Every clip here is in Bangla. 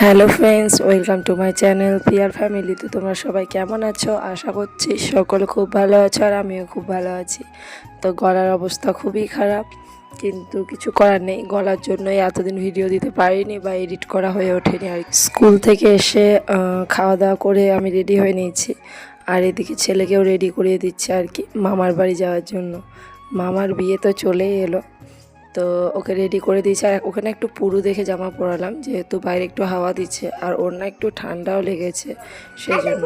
Hello friends, welcome to my channel Pyar family. তো তোমরা সবাই কেমন আছো? আশা করছি সকলে খুব ভালো আছো, আর আমিও খুব ভালো আছি। তো গলার অবস্থা খুবই খারাপ, কিন্তু কিছু করার নেই। গলার জন্যই এতদিন ভিডিও দিতে পারিনি বা এডিট করা হয়ে ওঠেনি। আর স্কুল থেকে এসে খাওয়া দাওয়া করে আমি রেডি হয়ে নিয়েছি, আর এদিকে ছেলেকেও রেডি করিয়ে দিচ্ছে আর কি, মামার বাড়ি যাওয়ার জন্য। মামার বিয়ে তো চলেই এলো, তো ওকে রেডি করে দিয়েছে। আর ওখানে একটু পুরু দেখে জামা পরালাম, যেহেতু বাইরে একটু হাওয়া দিচ্ছে, আর ওর না একটু ঠান্ডাও লেগেছে, সেই জন্য।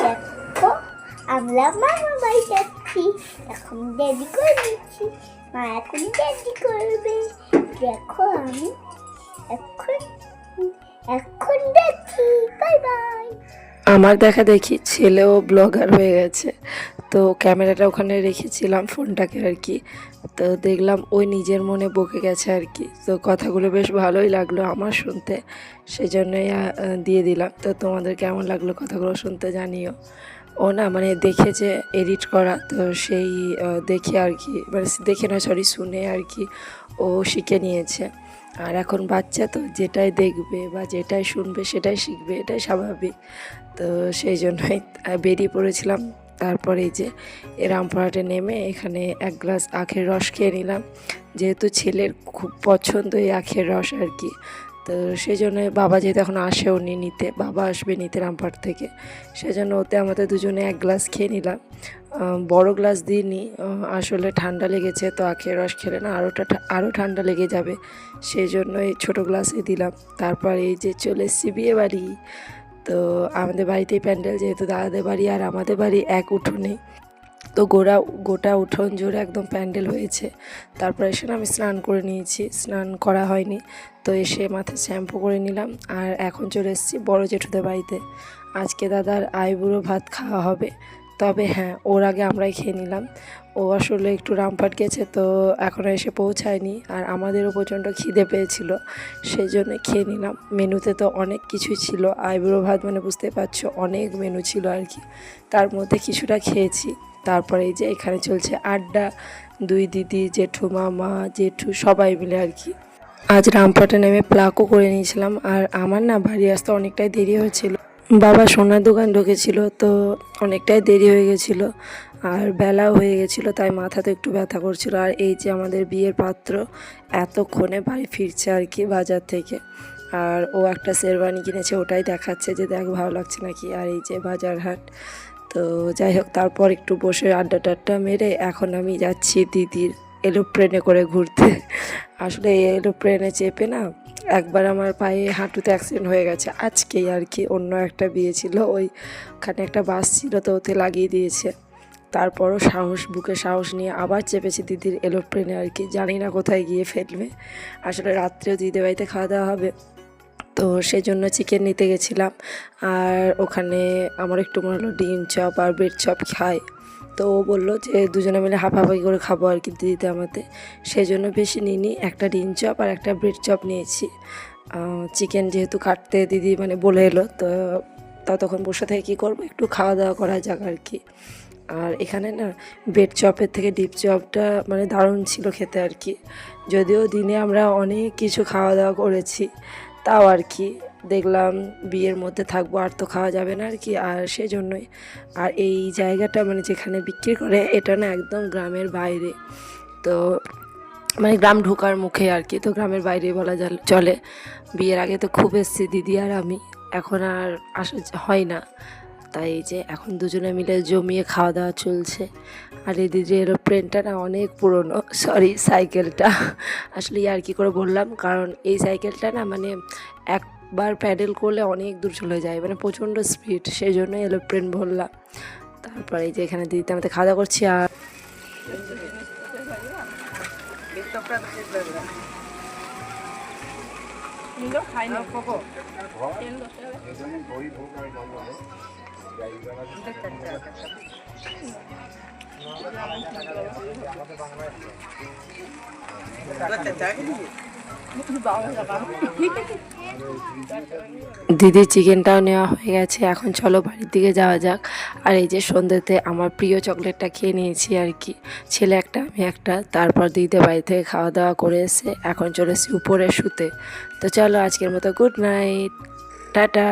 দেখো আমরা মামার বাড়ি যাচ্ছি, এখন রেডি করে দিচ্ছি। মা এখন রেডি করবে। দেখো আমি এখন এখন দেখি। Bye bye. আমার দেখা দেখি ছেলেও ব্লগার হয়ে গেছে, তো ক্যামেরাটা ওখানে রেখেছিলাম, ফোনটাকে আর কি। তো দেখলাম ওই নিজের মনে বকে গেছে আর কি। তো কথাগুলো বেশ ভালোই লাগলো আমার শুনতে, সেই জন্যই দিয়ে দিলাম। তো তোমাদের কেমন লাগলো কথাগুলো শুনতে জানিও। ও না মানে দেখেছে এডিট করা, তো সেই দেখে আর কি, মানে দেখে না সরি শুনে আর কি ও শিখে নিয়েছে। আর এখন বাচ্চা তো যেটাই দেখবে বা যেটাই শুনবে সেটাই শিখবে, এটাই স্বাভাবিক। তো সেই জন্যই বেরিয়ে পড়েছিলাম। তারপরে এই যে রামপুরহাটে নেমে এখানে এক গ্লাস আখের রস খেয়ে নিলাম, যেহেতু ছেলের খুব পছন্দ এই আখের রস আর কি। তো সেই জন্য বাবা যেহেতু এখন আসেও নি নিতে, বাবা আসবে নিতে রামপুরহাট থেকে, সেজন্য ওতে আমাদের দুজনে এক গ্লাস খেয়ে নিলাম। বড় গ্লাস দিইনি, আসলে ঠান্ডা লেগেছে, তো আখের রস খেলে না আরও ঠান্ডা লেগে যাবে, সেই জন্যই ছোটো গ্লাসে দিলাম। তারপর এই যে চলে এসেছি বিয়ে বাড়ি। তো আমাদের বাড়িতেই প্যান্ডেল, যেহেতু দাদাদের বাড়ি আর আমাদের বাড়ি এক উঠোনে, তো গোটা উঠোন জুড়ে একদম প্যান্ডেল হয়েছে। তারপর এসে আমি স্নান করে নিয়েছি, স্নান করা হয়নি, তো এসে মাথায় শ্যাম্পু করে নিলাম। আর এখন চলে এসেছি বড় জেঠুদের বাড়িতে। আজকে দাদার আইবুড়ো ভাত খাওয়া হবে, তবে হ্যাঁ ওর আগে আমরাই খেয়ে নিলাম। ও আসলে একটু রামপাট গেছে, তো এখনও এসে পৌঁছায়নি, আর আমাদেরও প্রচণ্ড খিদে পেয়েছিল, সেই জন্য খেয়ে নিলাম। মেনুতে তো অনেক কিছুই ছিল, আইবুড়ো ভাত মানে বুঝতে পারছো অনেক মেনু ছিল আর কি, তার মধ্যে কিছুটা খেয়েছি। তারপরে এই যে এখানে চলছে আড্ডা, দুই দিদি, জেঠু, মামা, জেঠু সবাই মিলে আর কি। আজ রামপাটে নেমে প্লাকও করে নিয়েছিলাম, আর আমার না বাড়ি আসতে অনেকটাই দেরি হয়েছিল। বাবা সোনার দোকান ঢুকেছিল, তো অনেকটাই দেরি হয়ে গেছিলো, আর বেলাও হয়ে গেছিলো, তাই মাথাতে একটু ব্যথা করছিল। আর এই যে আমাদের বিয়ের পাত্র এতক্ষণে বাড়ি ফিরছে আর কি বাজার থেকে, আর ও একটা শেরওয়ানি কিনেছে, ওটাই দেখাচ্ছে যে দেখ ভালো লাগছে নাকি। আর এই যে বাজার হাট। তো যাই হোক, তারপর একটু বসে আড্ডা টাড্ডা মেরে এখন আমি যাচ্ছি দিদির এরোপ্লেনে করে ঘুরতে। আসলে এই এরোপ্লেনে চেপে না একবার আমার পায়ে হাঁটুতে অ্যাক্সিডেন্ট হয়ে গেছে আজকেই আর কি। অন্য একটা বিয়ে ছিল, ওইখানে একটা বাস ছিল, তো ওতে লাগিয়ে দিয়েছে। তারপরও বুকে সাহস নিয়ে আবার চেপেছি দিদির এরোপ্লেনে আর কি, জানি না কোথায় গিয়ে ফেলবে। আসলে রাত্রেও দিদির বাড়িতে খাওয়া দাওয়া হবে, তো সেজন্য চিকেন নিতে গেছিলাম। আর ওখানে আমার একটু মনে হলো ডিম চপ আর ব্রেড চপ খাই, তো ও বললো যে দুজনে মিলে হাফাহাফি করে খাবো আর কি দিদিতে আমাদের, সেই জন্য বেশি নিইনি, একটা ডিম চপ আর একটা ব্রেড চপ নিয়েছি। চিকেন যেহেতু কাটতে দিদি মানে বলে এলো, তো ততক্ষণ বসে থেকে কী করবো, একটু খাওয়া দাওয়া করা যাক আর কি। আর এখানে না ব্রেড চপের থেকে ডিপ চপটা মানে দারুণ ছিল খেতে আর কি। যদিও দিনে আমরা অনেক কিছু খাওয়া দাওয়া করেছি, তাও আর কি দেখলাম বিয়ের মধ্যে থাকবো আর তো খাওয়া যাবে না আর কি, আর সেই জন্যই। আর এই জায়গাটা মানে যেখানে বিক্রি করে এটা না একদম গ্রামের বাইরে, তো মানে গ্রাম ঢোকার মুখে আর কি, তো গ্রামের বাইরে বলা চলে। বিয়ের আগে তো খুব এসছি দিদি আর আমি, এখন আর আসা হয় না, তাই এই যে এখন দুজনে মিলে জমিয়ে খাওয়া দাওয়া চলছে। আর এই দিদির এরোপ্লেনটা না অনেক পুরনো, সরি সাইকেলটা, আসলে আর কি করে বললাম, কারণ এই সাইকেলটা না মানে একবার প্যাডেল করলে অনেক দূর চলে যায়, মানে প্রচণ্ড স্পিড, সেই জন্য এরোপ্লেন বললাম। তারপরে এই যে এখানে দিদিতে আমাদের খাওয়া দাওয়া করছি। আর দিদির চিকেনটাও নেওয়া হয়ে গেছে, এখন চলো বাড়ির দিকে যাওয়া যাক। আর এই যে সন্ধ্যেতে আমার প্রিয় চকলেটটা খেয়ে নিয়েছি আর কি, ছেলে একটা আমি একটা। তারপর দিদিদের বাড়ি থেকে খাওয়া দাওয়া করে এসে এখন চলেছি উপরে শুতে। তো চলো আজকের মতো গুড নাইট, টাটা।